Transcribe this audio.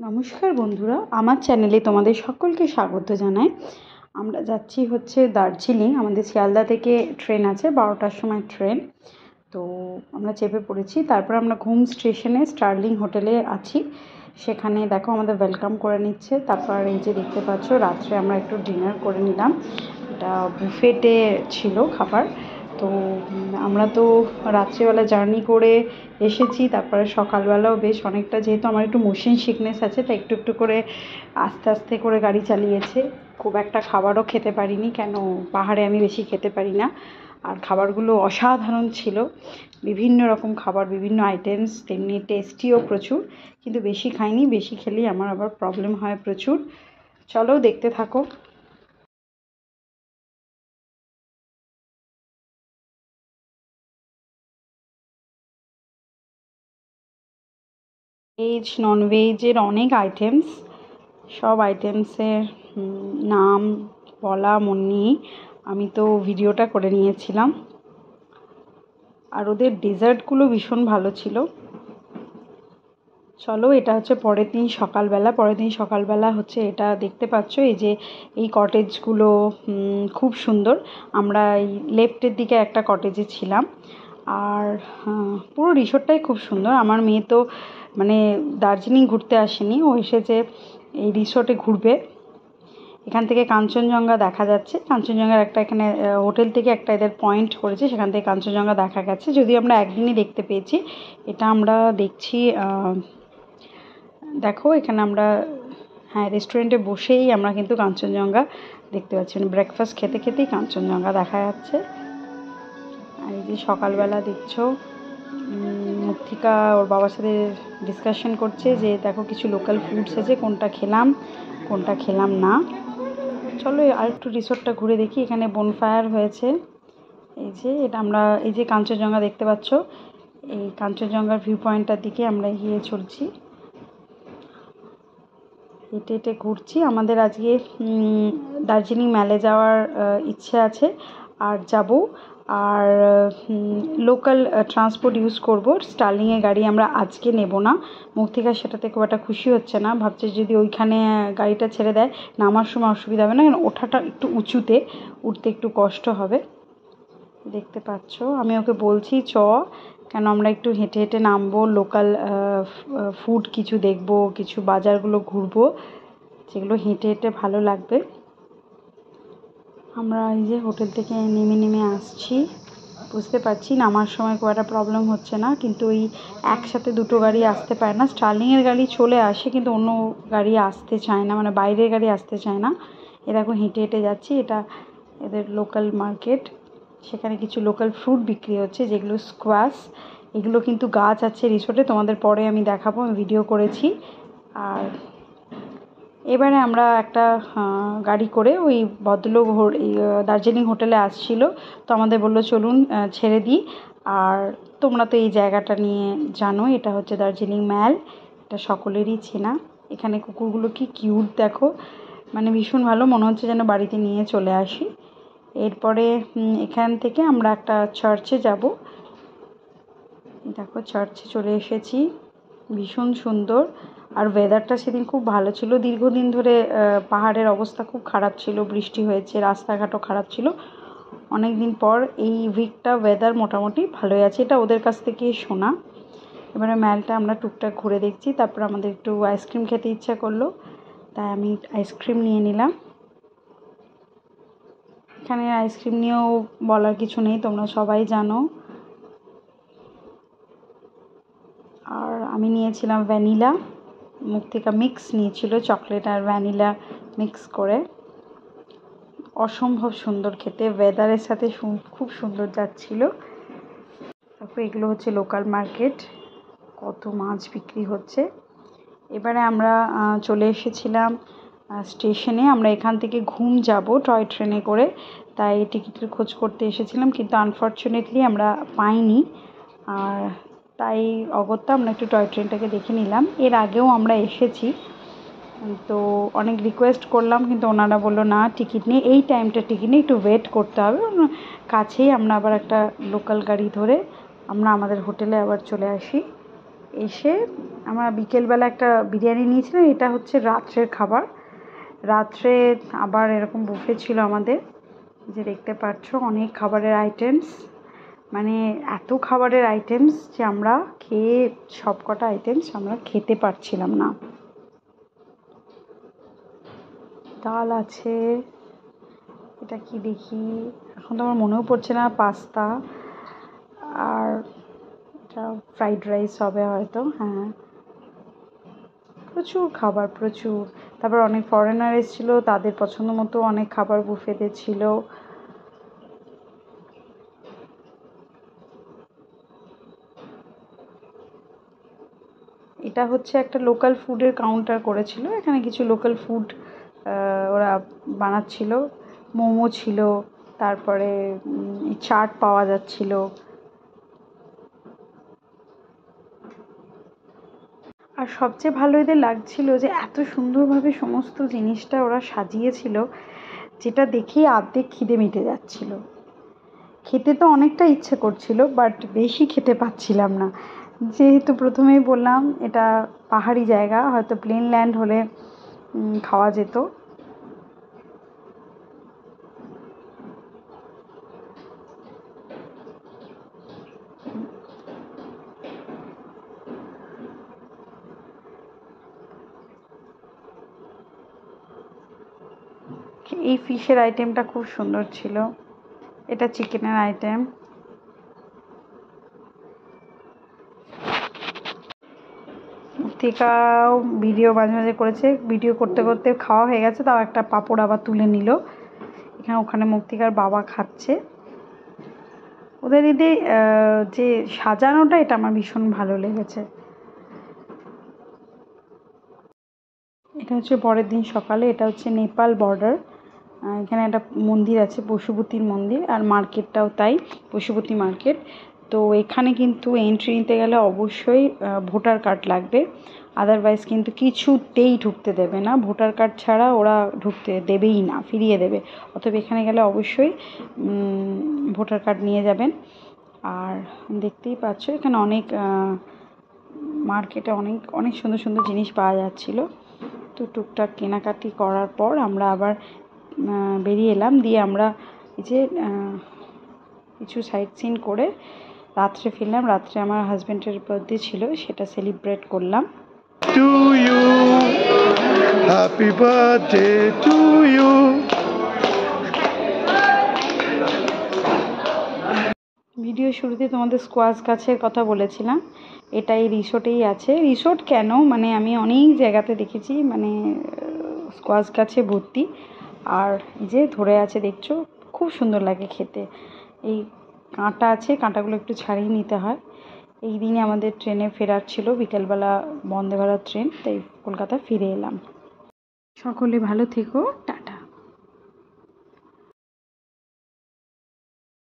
নমস্কার বন্ধুরা, আমার চ্যানেলে তোমাদের সকলকে স্বাগত জানাই। আমরা যাচ্ছি হচ্ছে দার্জিলিং। আমাদের শিয়ালদা থেকে ট্রেন আছে, 12টার সময় ট্রেন। তো আমরা চেপে পড়েছি। তারপর আমরা ঘুম স্টেশনে স্টার্লিং হোটেলে আছি। সেখানে দেখো আমাদের ওয়েলকাম করে নিচ্ছে। তারপর এই যে দেখতে পাচ্ছ, রাত্রে আমরা একটু ডিনার করে নিলাম। এটা বুফেটে ছিল খাবার। তো আমরা তো রাত্রিবেলা জার্নি করে এসেছি। তারপরে সকালবেলাও বেশ অনেকটা, যেহেতু আমার একটু মোশন সিকনেস আছে, তাই একটু একটু করে আস্তে আস্তে করে গাড়ি চালিয়েছে। খুব একটা খাবারও খেতে পারিনি, কেন পাহাড়ে আমি বেশি খেতে পারি না। আর খাবারগুলো অসাধারণ ছিল, বিভিন্ন রকম খাবার, বিভিন্ন আইটেমস, তেমনি টেস্টিও প্রচুর। কিন্তু বেশি খাইনি, বেশি খেলেই আমার আবার প্রবলেম হয় প্রচুর। চলো দেখতে থাকো। ভেজ ননভেজের অনেক আইটেমস, সব আইটেমসের নাম বলা মনে নেই। আমি তো ভিডিওটা করে নিয়েছিলাম। আর ওদের ডেজার্টগুলো ভীষণ ভালো ছিল। চলো, এটা হচ্ছে পরের দিন সকালবেলা হচ্ছে এটা দেখতে পাচ্ছ, এই যে এই কটেজগুলো খুব সুন্দর। আমরা এই লেফটের দিকে একটা কটেজে ছিলাম। আর পুরো রিসোর্টটাই খুব সুন্দর। আমার মেয়ে তো মানে দার্জিলিং ঘুরতে আসেনি, ও এসেছে এই রিসোর্টে ঘুরবে। এখান থেকে কাঞ্চনজঙ্ঘা দেখা যাচ্ছে। কাঞ্চনজঙ্ঘার একটা এখানে হোটেল থেকে একটা এদের পয়েন্ট করেছে, সেখান থেকে কাঞ্চনজঙ্ঘা দেখা গেছে। যদিও আমরা একদিনই দেখতে পেয়েছি। এটা আমরা দেখছি, দেখো এখানে আমরা রেস্টুরেন্টে বসেই আমরা কিন্তু কাঞ্চনজঙ্ঘা দেখতে পাচ্ছি। মানে ব্রেকফাস্ট খেতে খেতেই কাঞ্চনজঙ্ঘা দেখা যাচ্ছে। আর এই যে সকালবেলা দেখছো, মুক্তিকা ওর বাবার সাথে ডিসকাশন করছে যে দেখো কিছু লোকাল ফুডস আছে, কোনটা খেলাম না। চলো আর একটু রিসোর্টটা ঘুরে দেখি। এখানে বনফায়ার হয়েছে। এই যে এটা আমরা, এই যে কাঞ্চনজঙ্ঘা দেখতে পাচ্ছ, এই কাঞ্চনজঙ্ঘার ভিউ পয়েন্টটার দিকে আমরা গিয়ে চলছি, হেঁটে হেঁটে ঘুরছি। আমাদের আজকে দার্জিলিং মেলে যাওয়ার ইচ্ছে আছে, আর যাব। আর লোকাল ট্রান্সপোর্ট ইউজ করব। স্টার্লিংয়ের গাড়ি আমরা আজকে নেব না। মুক্তিকা সেটাতে খুব একটা খুশি হচ্ছে না, ভাবছে যদি ওইখানে গাড়িটা ছেড়ে দেয় নামার সময় অসুবিধা হবে না, কারণ ওঠাটা একটু উঁচুতে, উঠতে একটু কষ্ট হবে। দেখতে পাচ্ছ, আমি ওকে বলছি কেন আমরা একটু হেঁটে হেঁটে নামবো, লোকাল ফুড কিছু দেখবো, কিছু বাজারগুলো ঘুরবো, যেগুলো হেঁটে হেঁটে ভালো লাগবে। আমরা এই যে হোটেল থেকে নেমে আসছি। বুঝতে পারছি নামার সময় খুব একটা প্রবলেম হচ্ছে না, কিন্তু ওই একসাথে দুটো গাড়ি আসতে পারে না। স্টার্লিংয়ের গাড়ি চলে আসে, কিন্তু অন্য গাড়ি আসতে চায় না, মানে বাইরের গাড়ি আসতে চায় না। এ দেখো হেঁটে হেঁটে যাচ্ছি, এটা এদের লোকাল মার্কেট। সেখানে কিছু লোকাল ফ্রুট বিক্রি হচ্ছে, যেগুলো স্কোয়াশ। এগুলো কিন্তু গাছ আছে রিসোর্টে, তোমাদের পরে আমি দেখাবো, আমি ভিডিও করেছি। আর এবারে আমরা একটা গাড়ি করে ওই ভদ্রলোক দার্জিলিং হোটেলে আসছিলো, তো আমাদের বললো চলুন ছেড়ে দিই। আর তোমরা তো এই জায়গাটা নিয়ে জানো, এটা হচ্ছে দার্জিলিং ম্যাল, এটা সকলেরই চেনা। এখানে কুকুরগুলো কি কিউট দেখো, মানে ভীষণ ভালো, মনে হচ্ছে যেন বাড়িতে নিয়ে চলে আসি। এরপরে এখান থেকে আমরা একটা চার্চে যাব। দেখো চার্চে চলে এসেছি, ভীষণ সুন্দর। আর ওয়েদারটা সেদিন খুব ভালো ছিল। দীর্ঘদিন ধরে পাহাড়ের অবস্থা খুব খারাপ ছিল, বৃষ্টি হয়েছে, রাস্তাঘাটও খারাপ ছিল। অনেক দিন পর এই উইকটা ওয়েদার মোটামুটি ভালোই আছে, এটা ওদের কাছ থেকেই শোনা। এবারে ম্যালটা আমরা টুকটাক ঘুরে দেখছি। তারপর আমাদের একটু আইসক্রিম খেতে ইচ্ছা করলো, তাই আমি আইসক্রিম নিয়ে নিলাম। এখানে আইসক্রিম নিয়েও বলার কিছু নেই, তোমরা সবাই জানো। আর আমি নিয়েছিলাম ভ্যানিলা, মুক্তিকা মিক্স নিয়েছিল, চকলেট আর ভ্যানিলা মিক্স করে। অসম্ভব সুন্দর খেতে, ওয়েদারের সাথে খুব সুন্দর যাচ্ছিল। তারপর এগুলো হচ্ছে লোকাল মার্কেট, কত মাছ বিক্রি হচ্ছে। এবারে আমরা চলে এসেছিলাম স্টেশনে। আমরা এখান থেকে ঘুম যাব টয় ট্রেনে করে, তাই টিকিটের খোঁজ করতে এসেছিলাম, কিন্তু আনফর্চুনেটলি আমরা পাইনি। আর তাই অগত্যা আমরা একটু টয় ট্রেনটাকে দেখে নিলাম। এর আগেও আমরা এসেছি, তো অনেক রিকোয়েস্ট করলাম, কিন্তু ওনারা বললো না টিকিট নেই, এই টাইমটা টিকিট নেই, একটু ওয়েট করতে হবে। কাছেই আমরা আবার একটা লোকাল গাড়ি ধরে আমরা আমাদের হোটেলে আবার চলে আসি। এসে আমরা বিকেলবেলা একটা বিরিয়ানি নিয়েছিলাম, এটা হচ্ছে রাত্রের খাবার। রাত্রে আবার এরকম বুফে ছিল আমাদের, যে দেখতে পাচ্ছ অনেক খাবারের আইটেমস, মানে এত খাবারের আইটেমস যে আমরা খেয়ে সব কটা আইটেমস আমরা খেতে পারছিলাম না। ডাল আছে, এটা কি দেখি, এখন তো আমার মনেও পড়ছে না, পাস্তা, আর এটা ফ্রাইড রাইস হবে হয়তো, হ্যাঁ। প্রচুর খাবার, প্রচুর। তারপর অনেক ফরেনার এসেছিল, তাদের পছন্দ মতো অনেক খাবার বুফেতে ছিল। এটা হচ্ছে একটা লোকাল ফুডের কাউন্টার করেছিল, এখানে কিছু লোকাল ফুড ওরা বানাচ্ছিল। মোমো ছিল, তারপরে চাট পাওয়া যাচ্ছিল। আর সবচেয়ে ভালো এদের লাগছিল যে এত সুন্দরভাবে সমস্ত জিনিসটা ওরা সাজিয়েছিল, যেটা দেখেই অর্ধেক খিদে মিটে যাচ্ছিল। খেতে তো অনেকটা ইচ্ছে করছিল, বাট বেশি খেতে পাচ্ছিলাম না, যেহেতু প্রথমেই বললাম এটা পাহাড়ি জায়গা, হয়তো প্লেন ল্যান্ড হলে খাওয়া যেত। এই ফিশের আইটেমটা খুব সুন্দর ছিল, এটা চিকেনের আইটেম। মৃত্তিকাও ভিডিও মাঝে মাঝে করেছে, ভিডিও করতে করতে খাওয়া হয়ে গেছে, তাও একটা পাঁপড় আবার তুলে নিল। এখানে ওখানে মৃত্তিকার বাবা খাচ্ছে। ওদের এদের যে সাজানোটা, এটা আমার ভীষণ ভালো লেগেছে। এটা হচ্ছে পরের দিন সকালে, এটা হচ্ছে নেপাল বর্ডার। এখানে একটা মন্দির আছে, পশুপতির মন্দির, আর মার্কেটটাও তাই, পশুপতি মার্কেট। তো এখানে কিন্তু এন্ট্রি নিতে গেলে অবশ্যই ভোটার কার্ড লাগবে, আদারওয়াইজ কিন্তু কিছুতেই ঢুকতে দেবে না। ভোটার কার্ড ছাড়া ওরা ঢুকতে দেবেই না, ফিরিয়ে দেবে। অতএব এখানে গেলে অবশ্যই ভোটার কার্ড নিয়ে যাবেন। আর দেখতেই পাচ্ছ এখানে অনেক মার্কেটে অনেক অনেক সুন্দর সুন্দর জিনিস পাওয়া যাচ্ছিলো। তো টুকটাক কেনাকাটি করার পর আমরা আবার বেরিয়ে এলাম, দিয়ে আমরা এই যে কিছু সাইট সিন করে রাত্রে ফিরলাম। রাত্রে আমার হাজব্যান্ডের বার্থডে ছিল, সেটা সেলিব্রেট করলাম। To you, happy birthday to you. Video শুরুতে তোমাদের স্কোয়াশ গাছের কথা বলেছিলাম, এটা এই রিসোর্টেই আছে। রিসোর্ট কেন, মানে আমি অনেক জায়গাতে দেখেছি, মানে স্কোয়াশ গাছে ভর্তি। আর এই যে ধরে আছে দেখছো, খুব সুন্দর লাগে খেতে। এই কাঁটা আছে, কাঁটাগুলো একটু ছাড়িয়ে নিতে হয়। এই দিনে আমাদের ট্রেনে ফেরার ছিল, বিকেলবেলা বন্দে ভারত ট্রেন, তাই কলকাতা ফিরে এলাম। সকলে ভালো থেকো।